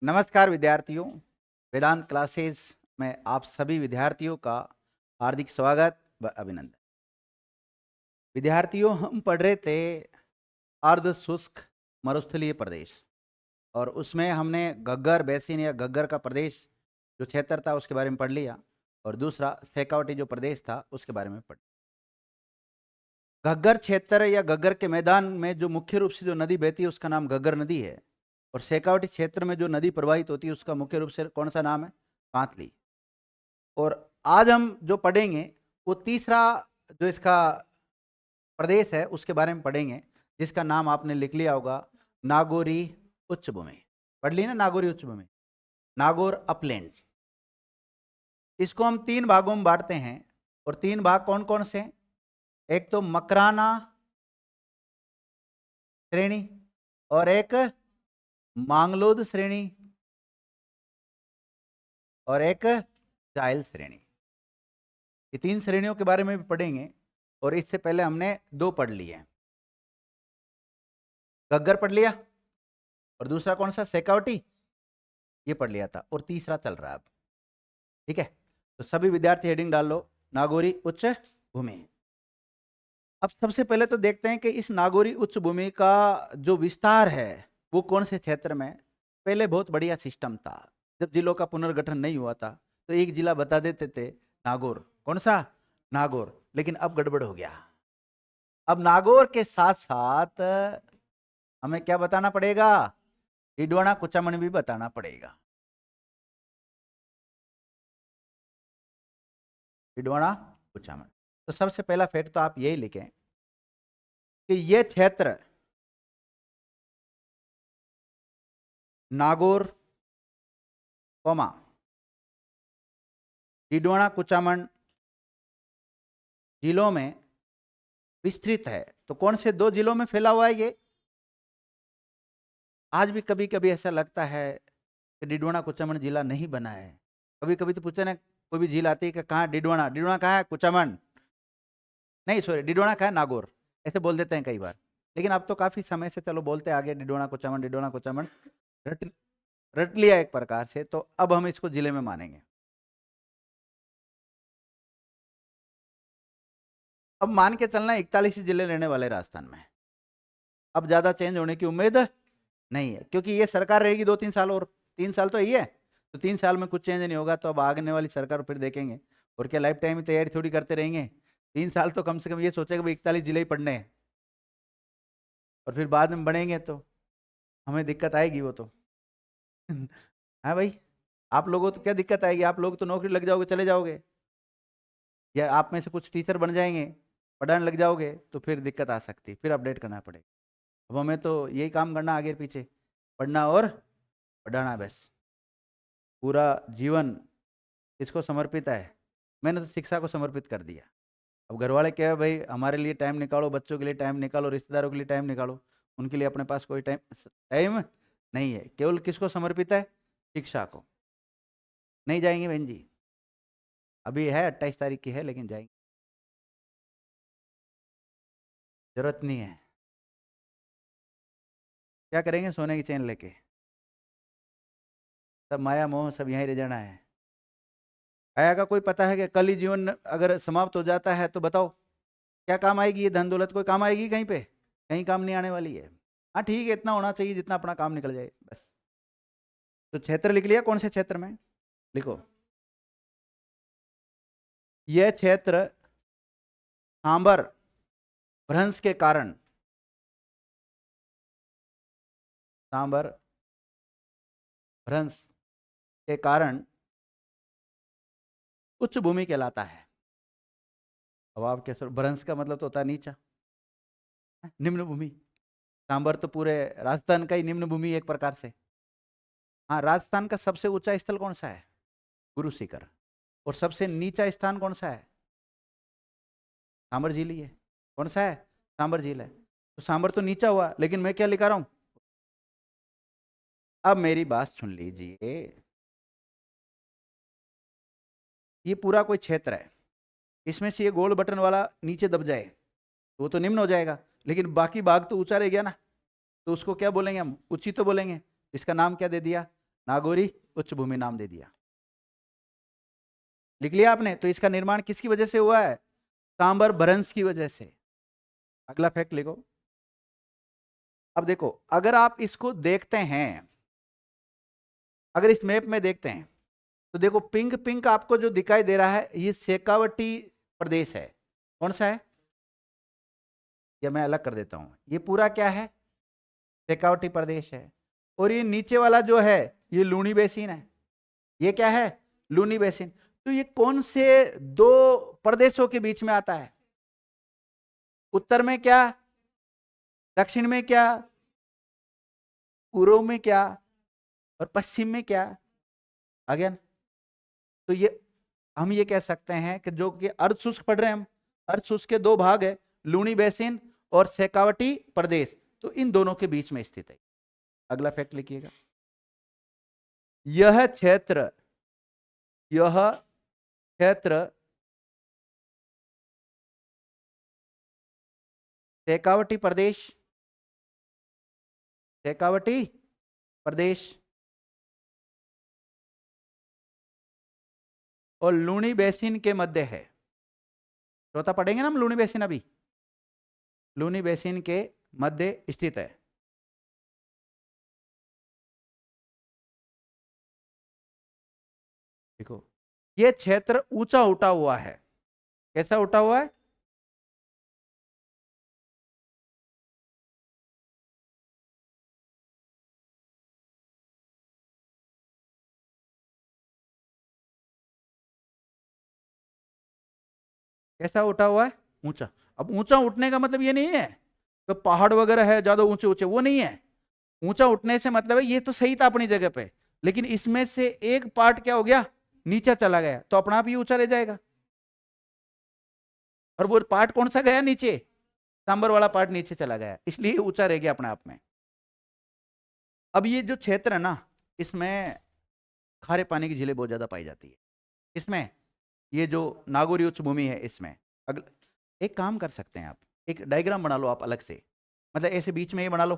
नमस्कार विद्यार्थियों, वेदांत क्लासेस में आप सभी विद्यार्थियों का हार्दिक स्वागत व अभिनंदन। विद्यार्थियों, हम पढ़ रहे थे अर्ध शुष्क मरुस्थलीय प्रदेश और उसमें हमने घग्गर बेसिन या घग्गर का प्रदेश जो क्षेत्र था उसके बारे में पढ़ लिया और दूसरा शेखावटी जो प्रदेश था उसके बारे में पढ़। घग्गर क्षेत्र या घग्गर के मैदान में जो मुख्य रूप से जो नदी बहती है उसका नाम घग्गर नदी है और शेखावटी क्षेत्र में जो नदी प्रवाहित होती है उसका मुख्य रूप से कौन सा नाम है? कांतली। और आज हम जो पढ़ेंगे वो तीसरा जो इसका प्रदेश है उसके बारे में पढ़ेंगे जिसका नाम आपने लिख लिया होगा, नागौरी उच्च भूमि। पढ़ ली ना, नागौरी उच्च भूमि, नागौर अपलैंड। इसको हम तीन भागों में बांटते हैं और तीन भाग कौन कौन से? एक तो मकराना श्रेणी और एक मांगलोद श्रेणी और एक जायल श्रेणी। ये तीन श्रेणियों के बारे में भी पढ़ेंगे और इससे पहले हमने दो पढ़ लिए, घग्गर पढ़ लिया और दूसरा कौन सा? शेखावटी, ये पढ़ लिया था और तीसरा चल रहा है अब। ठीक है, तो सभी विद्यार्थी हेडिंग डाल लो, नागौरी उच्च भूमि। अब सबसे पहले तो देखते हैं कि इस नागौरी उच्च भूमि का जो विस्तार है वो कौन से क्षेत्र में। पहले बहुत बढ़िया सिस्टम था, जब जिलों का पुनर्गठन नहीं हुआ था तो एक जिला बता देते थे नागौर, कौन सा? नागौर। लेकिन अब गड़बड़ हो गया, अब नागौर के साथ साथ हमें क्या बताना पड़ेगा? डिडवाना कुचामन भी बताना पड़ेगा। डिडवाना कुचामन। तो सबसे पहला फैक्ट तो आप यही लिखें कि यह क्षेत्र नागौर कोमा डिडवाना कुचामन जिलों में विस्तृत है। तो कौन से दो जिलों में फैला हुआ है ये? आज भी कभी कभी ऐसा लगता है कि डिडवाना कुचामन जिला नहीं बना है। कभी कभी तो पूछते ना, कोई भी झील आती है कि कहाँ डिडवाना, डिडवाना कहाँ है? कुचामन नहीं, सॉरी, डिडवाना कहाँ है? नागौर, ऐसे बोल देते हैं कई बार। लेकिन अब तो काफी समय से चलो बोलते आगे डिडवाना कुचामन, डिडवाना कुचामन रट रट लिया एक प्रकार से, तो अब हम इसको जिले में मानेंगे। अब मान के चलना 41 जिले रहने वाले राजस्थान में, अब ज्यादा चेंज होने की उम्मीद नहीं है क्योंकि ये सरकार रहेगी 2-3 साल और, 3 साल तो यही है, तो 3 साल में कुछ चेंज नहीं होगा। तो अब आगने वाली सरकार फिर देखेंगे, और क्या लाइफ टाइम में तैयारी थोड़ी करते रहेंगे। 3 साल तो कम से कम ये सोचेगा भाई 41 जिले ही पढ़ने हैं, और फिर बाद में बढ़ेंगे तो हमें दिक्कत आएगी वो तो। हाँ भाई, आप लोगों तो क्या दिक्कत आएगी? आप लोग तो नौकरी लग जाओगे, चले जाओगे, या आप में से कुछ टीचर बन जाएंगे, पढ़ाने लग जाओगे, तो फिर दिक्कत आ सकती है, फिर अपडेट करना पड़ेगा। अब हमें तो यही काम करना आगे पीछे, पढ़ना और पढ़ाना, बस। पूरा जीवन किसको समर्पित है? मैंने तो शिक्षा को समर्पित कर दिया। अब घर वाले क्या है भाई, हमारे लिए टाइम निकालो, बच्चों के लिए टाइम निकालो, रिश्तेदारों के लिए टाइम निकालो, उनके लिए अपने पास कोई टाइम टाइम नहीं है। केवल किसको समर्पित है? शिक्षा को। नहीं जाएंगे बहन जी, अभी है 28 तारीख की है, लेकिन जाएंगे, जरूरत नहीं है। क्या करेंगे सोने की चैन लेके? सब माया मोह सब यहीं रह जाना है। आया का कोई पता है कि कल ही जीवन अगर समाप्त हो जाता है तो बताओ क्या काम आएगी ये धन दौलत? कोई काम आएगी कहीं पे? कहीं काम नहीं आने वाली है। हाँ ठीक है, इतना होना चाहिए जितना अपना काम निकल जाए, बस। तो क्षेत्र लिख लिया, कौन से क्षेत्र में? लिखो, यह क्षेत्र सांबर भ्रंश के कारण, सांबर भ्रंश के कारण उच्च भूमि कहलाता है। अब आप कैसे, भ्रंश का मतलब तो होता है नीचा, निम्न भूमि। सांबर तो पूरे राजस्थान का ही निम्न भूमि एक प्रकार से। हाँ, राजस्थान का सबसे ऊंचा स्थल कौन सा है? गुरु शिखर। और सबसे नीचा स्थान कौन सा है? सांबर झील ही है। कौन सा है? सांबर झील है। तो सांबर तो नीचा हुआ, लेकिन मैं क्या लिखा रहा हूं? अब मेरी बात सुन लीजिए, ये पूरा कोई क्षेत्र है, इसमें से ये गोल बटन वाला नीचे दब जाए तो वो तो निम्न हो जाएगा, लेकिन बाकी भाग तो ऊंचा रह गया ना, तो उसको क्या बोलेंगे हम? उच्ची तो बोलेंगे। इसका नाम क्या दे दिया? नागौरी उच्च भूमि नाम दे दिया। लिख लिया आपने? तो इसका निर्माण किसकी वजह से हुआ है? सांबर भरंस की वजह से। अगला फैक्ट लिखो। अब देखो, अगर आप इसको देखते हैं, अगर इस मैप में देखते हैं तो देखो पिंक पिंक आपको जो दिखाई दे रहा है ये शेखावटी प्रदेश है। कौन सा है? या मैं अलग कर देता हूं, ये पूरा क्या है? शेखावटी प्रदेश है। और ये नीचे वाला जो है ये लूनी बेसिन है। ये क्या है? लूनी बेसिन। तो ये कौन से दो प्रदेशों के बीच में आता है? उत्तर में क्या, दक्षिण में क्या, पूर्व में क्या, और पश्चिम में क्या? अगेन, तो ये हम ये कह सकते हैं कि जो कि अर्ध शुष्क पढ़ रहे हैं हम, अर्ध शुष्क के दो भाग है, लूनी बेसिन और शेखावटी प्रदेश, तो इन दोनों के बीच में स्थित है। अगला फैक्ट लिखिएगा। यह क्षेत्र शेखावटी प्रदेश और लूनी बेसिन के मध्य है। चौथा पढ़ेंगे ना हम, लूनी बेसिन, अभी लूनी बेसिन के मध्य स्थित है। देखो, ये क्षेत्र ऊंचा उठा हुआ है। कैसा उठा हुआ है? कैसा उठा हुआ है? ऊंचा। अब ऊंचा उठने का मतलब ये नहीं है तो पहाड़ वगैरह है ज्यादा ऊंचे ऊंचे, वो नहीं है। ऊंचा उठने से मतलब है ये तो सही था अपनी जगह पे, लेकिन इसमें से एक पार्ट क्या हो गया? नीचे चला गया, तो अपना आप ही ऊंचा रह जाएगा। और वो पार्ट कौन सा गया नीचे? सांबर वाला पार्ट नीचे चला गया, इसलिए ऊंचा रह गया अपने आप में। अब ये जो क्षेत्र है ना, इसमें खारे पानी की झीलें बहुत ज्यादा पाई जाती है। इसमें ये जो नागौरी उच्च भूमि है इसमें एक काम कर सकते हैं आप, एक डायग्राम बना लो आप अलग से, मतलब ऐसे बीच में ये बना लो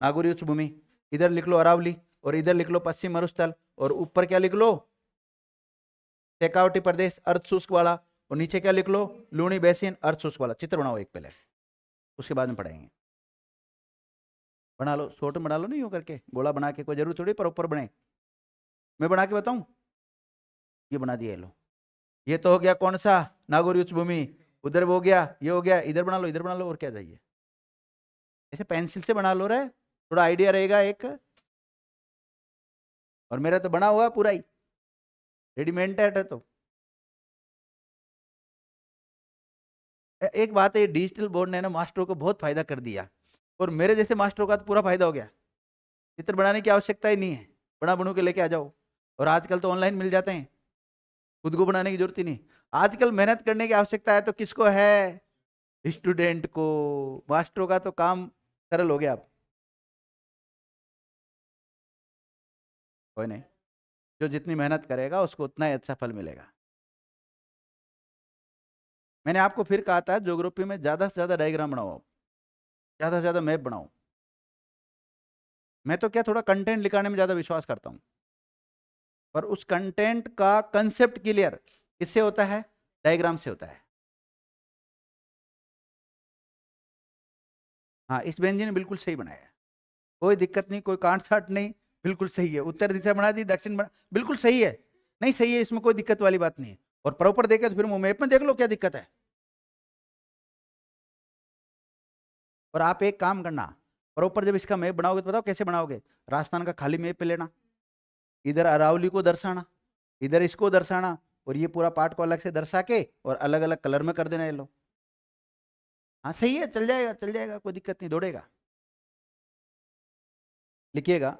नागौरी उच्च भूमि, इधर लिख लो अरावली, और इधर लिख लो पश्चिम मरुस्थल, और ऊपर क्या लिख लो? शेखावटी प्रदेश अर्ध शुष्क वाला, और नीचे क्या लिख लो? लूनी बेसिन अर्ध शुष्क वाला। चित्र बनाओ एक पहले, उसके बाद में पढ़ाएंगे। बना लो, शॉर्ट में बना लो, नहीं हो करके गोला बना के कोई जरूर थोड़ी पर ऊपर बने। मैं बना के बताऊं? ये बना दिया, लो। ये तो हो गया कौन सा? नागौरी उच्च भूमि। उधर वो हो गया, ये हो गया, इधर बना लो, इधर बना लो, और क्या चाहिए? ऐसे पेंसिल से बना लो रे, थोड़ा आइडिया रहेगा एक। और मेरा तो बना हुआ पूरा ही रेडीमेड है तो। एक बात है, डिजिटल बोर्ड ने ना मास्टरों को बहुत फायदा कर दिया, और मेरे जैसे मास्टरों का तो पूरा फायदा हो गया। चित्र बनाने की आवश्यकता ही नहीं है, बना बनू के लेके आ जाओ। और आजकल तो ऑनलाइन मिल जाते हैं, खुद को बनाने की जरूरत ही नहीं। आजकल मेहनत करने की आवश्यकता है तो किसको है? स्टूडेंट को। मास्टरों का तो काम सरल हो गया अब। कोई नहीं, जो जितनी मेहनत करेगा उसको उतना ही अच्छा फल मिलेगा। मैंने आपको फिर कहा था ज्योग्राफी में ज्यादा से ज्यादा डायग्राम बनाओ, ज्यादा से ज्यादा मैप बनाओ। मैं तो क्या थोड़ा कंटेंट लिखाने में ज्यादा विश्वास करता हूँ, पर उस कंटेंट का कंसेप्ट क्लियर किससे होता है? डायग्राम से होता है। हाँ, इस बेंजी ने बिल्कुल सही बनाया है, कोई दिक्कत नहीं, कोई काट छाट नहीं, बिल्कुल सही है। उत्तर दिशा बना दी, दक्षिण बना, बिल्कुल सही है। नहीं सही है, इसमें कोई दिक्कत वाली बात नहीं है। और प्रॉपर देखे तो फिर मैप में देख लो क्या दिक्कत है। और आप एक काम करना, प्रॉपर जब इसका मैप बनाओगे तो बताओ कैसे बनाओगे? राजस्थान का खाली मैप पे लेना, इधर अरावली को दर्शाना, इधर इसको दर्शाना, और ये पूरा पार्ट को अलग से दर्शा के और अलग अलग कलर में कर देना ये लो। हाँ सही है, चल जाएगा चल जाएगा, कोई दिक्कत नहीं, दौड़ेगा। लिखिएगा,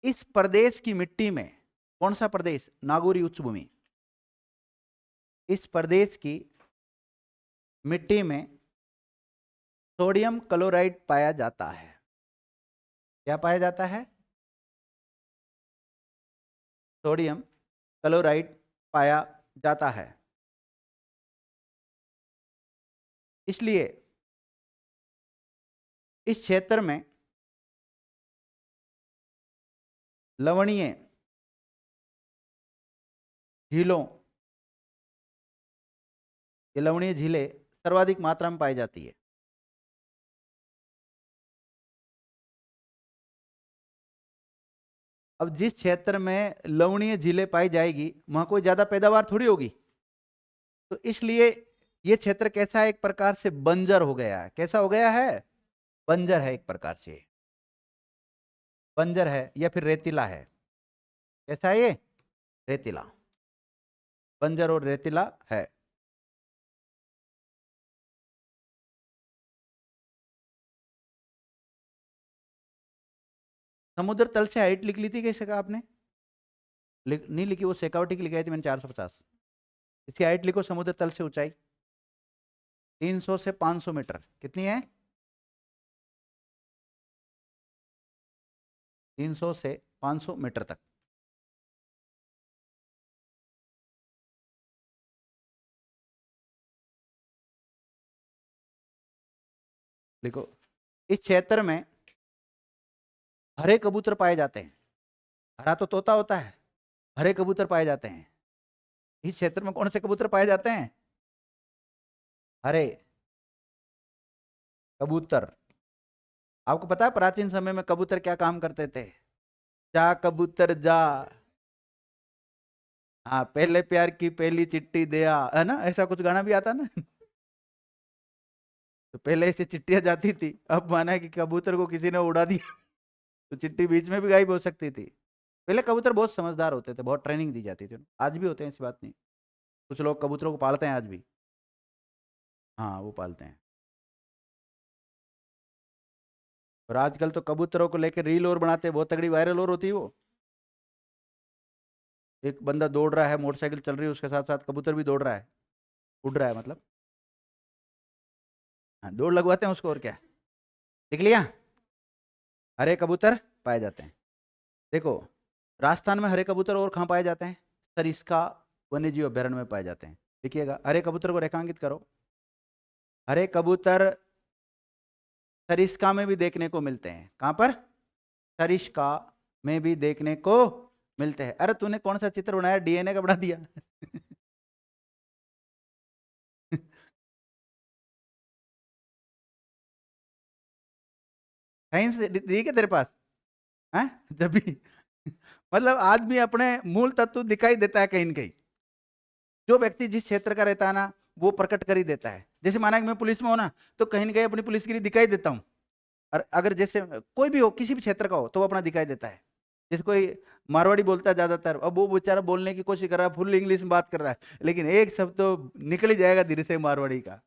इस प्रदेश की मिट्टी में, कौन सा प्रदेश? नागौरी उच्च भूमि। इस प्रदेश की मिट्टी में सोडियम क्लोराइड पाया जाता है। क्या पाया जाता है? सोडियम क्लोराइड पाया जाता है। इसलिए इस क्षेत्र में लवणीय झीलों, ये लवणीय झीलें सर्वाधिक मात्रा में पाई जाती है। अब जिस क्षेत्र में लवणीय झीलें पाई जाएगी वहां कोई ज्यादा पैदावार थोड़ी होगी, तो इसलिए ये क्षेत्र कैसा है, एक प्रकार से बंजर हो गया है। कैसा हो गया है? बंजर है एक प्रकार से, बंजर है या फिर रेतीला है। कैसा है ये? रेतीला, बंजर और रेतीला है। समुद्र तल से हाइट लिख ली थी कैसे कहा आपने? नहीं लिखी, वो शेखावटी की लिखाई थी मैंने 450। इसकी हाइट लिखो, समुद्र तल से ऊंचाई 300 से 500 मीटर। कितनी है? 300 से 500 मीटर तक। लिखो, इस क्षेत्र में हरे कबूतर पाए जाते हैं। हरा तो तोता होता है, हरे कबूतर पाए जाते हैं। इस क्षेत्र में कौन से कबूतर पाए जाते हैं? हरे कबूतर। आपको पता है प्राचीन समय में कबूतर क्या काम करते थे? जा कबूतर जा, हाँ, पहले प्यार की पहली चिट्ठी दिया, है ना, ऐसा कुछ गाना भी आता ना। तो पहले ऐसे चिट्ठियां जाती थी, अब माना है कि कबूतर को किसी ने उड़ा दिया तो चिट्ठी बीच में भी गायब हो सकती थी। पहले कबूतर बहुत समझदार होते थे, बहुत ट्रेनिंग दी जाती थी। आज भी होते हैं, ऐसी बात नहीं। कुछ लोग कबूतरों को पालते हैं आज भी। हाँ, वो पालते हैं। और आजकल तो कबूतरों को लेकर रील और बनाते हैं, बहुत तगड़ी वायरल और होती है वो। एक बंदा दौड़ रहा है, मोटरसाइकिल चल रही है, उसके साथ साथ कबूतर भी दौड़ रहा है, उड़ रहा है मतलब। हाँ, दौड़ लगवाते हैं उसको, और क्या। देख लिया, हरे कबूतर पाए जाते हैं। देखो, राजस्थान में हरे कबूतर और कहाँ पाए जाते हैं? सरिस्का वन्य जीव अभ्यारण्य में पाए जाते हैं। देखिएगा, हरे कबूतर को रेखांकित करो। हरे कबूतर सरिस्का में भी देखने को मिलते हैं। कहाँ पर? सरिस्का में भी देखने को मिलते हैं। अरे तूने कौन सा चित्र बनाया, डीएनए का बना दिया। साइंस ठीक है तेरे पास? है जब भी मतलब आदमी अपने मूल तत्व दिखाई देता है कहीं न कहीं। जो व्यक्ति जिस क्षेत्र का रहता है ना, वो प्रकट कर ही देता है। जैसे माना कि मैं पुलिस में हूं ना, तो कहीं न कहीं अपनी पुलिसगिरी दिखाई देता हूँ। और अगर जैसे कोई भी हो, किसी भी क्षेत्र का हो, तो वो अपना दिखाई देता है। जैसे कोई मारवाड़ी बोलता है ज्यादातर, अब वो बेचारा बोलने की कोशिश कर रहा है, फुल इंग्लिश में बात कर रहा है, लेकिन एक शब्द तो निकल ही जाएगा धीरे से मारवाड़ी का।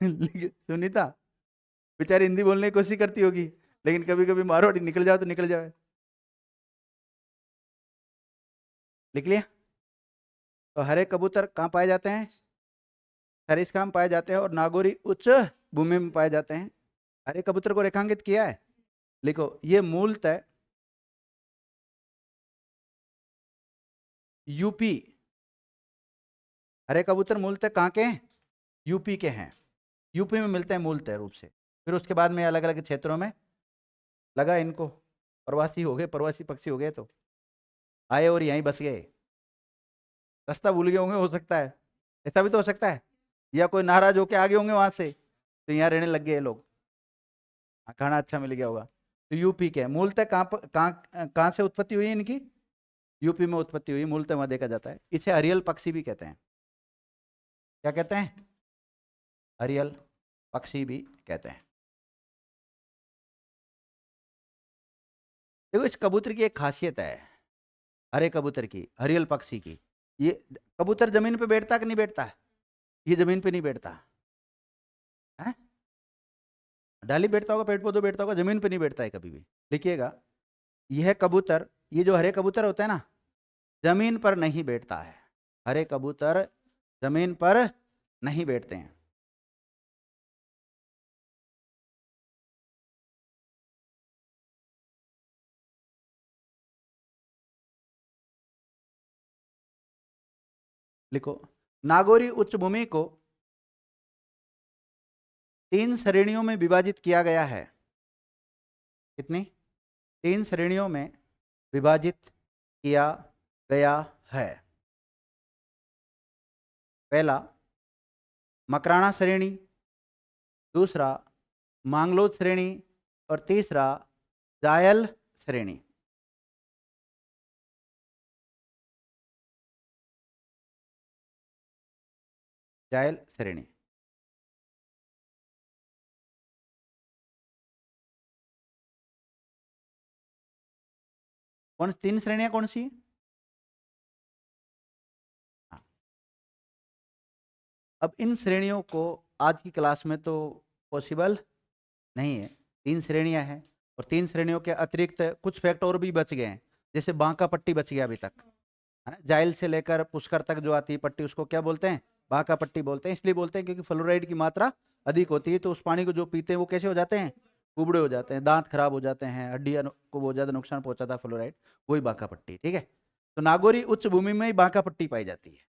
लेकिन सुनीता बेचारी हिंदी बोलने की कोशिश करती होगी, लेकिन कभी कभी मारवाड़ी निकल जाओ तो निकल जाए। लिख लिया? तो हरे कबूतर कहाँ पाए जाते हैं? सरिस्का में पाए जाते हैं, और नागौरी उच्च भूमि में पाए जाते हैं। हरे कबूतर को रेखांकित किया है। लिखो, ये मूलतः यूपी, हरे कबूतर मूलतः कहाँ के हैं? यूपी के हैं। यूपी में मिलते हैं मूलतः रूप से। फिर उसके बाद में अलग अलग क्षेत्रों में लगा इनको, प्रवासी हो गए, प्रवासी पक्षी हो गए, तो आए और यहीं बस गए। रास्ता भूल गए होंगे, हो सकता है, ऐसा भी तो हो सकता है। या कोई नाराज होके आ गए होंगे वहां से, तो यहाँ रहने लग गए लोग। हाँ, खाना अच्छा मिल गया होगा। तो यूपी के हैं। मूलतः कहाँ कहाँ से उत्पत्ति हुई इनकी? यूपी में उत्पत्ति हुई, मूलतः वहां देखा जाता है। इसे हरियल पक्षी भी कहते हैं। क्या कहते हैं? हरियल पक्षी भी कहते हैं। देखो, इस कबूतर की एक खासियत है, हरे कबूतर की, हरियल पक्षी की। ये कबूतर जमीन पे बैठता कि नहीं बैठता? ये जमीन पे नहीं बैठता है। डाली बैठता होगा, पेड़ पौधों बैठता होगा, जमीन पे नहीं बैठता है कभी भी। लिखिएगा, यह कबूतर, ये जो हरे कबूतर होते हैं ना, जमीन पर नहीं बैठता है। हरे कबूतर जमीन पर नहीं बैठते हैं। लिखो, नागौरी उच्च भूमि को 3 श्रेणियों में विभाजित किया गया है। कितनी? 3 श्रेणियों में विभाजित किया गया है। पहला मकराना श्रेणी, दूसरा मांगलोद श्रेणी और तीसरा जायल श्रेणी। जायल श्रेणी। कौन 3 श्रेणियां कौन सी? हाँ। अब इन श्रेणियों को आज की क्लास में तो पॉसिबल नहीं है। 3 श्रेणियां हैं और 3 श्रेणियों के अतिरिक्त कुछ फैक्ट और भी बच गए हैं, जैसे बांका पट्टी बच गया अभी तक, है ना। जाइल से लेकर पुष्कर तक जो आती है पट्टी, उसको क्या बोलते हैं? बांका पट्टी बोलते हैं। इसलिए बोलते हैं क्योंकि फ्लोराइड की मात्रा अधिक होती है, तो उस पानी को जो पीते हैं वो कैसे हो जाते हैं? कुबड़े हो जाते हैं, दांत खराब हो जाते हैं, हड्डियां को बहुत ज्यादा नुकसान पहुंचाता है फ्लोराइड। वही बांका पट्टी, ठीक है। तो नागौरी उच्च भूमि में ही बांका पट्टी पाई जाती है।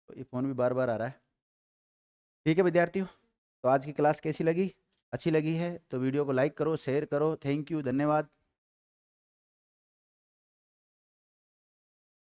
तो ये फोन भी बार बार आ रहा है। ठीक है विद्यार्थियों, तो आज की क्लास कैसी लगी? अच्छी लगी है तो वीडियो को लाइक करो, शेयर करो। थैंक यू, धन्यवाद।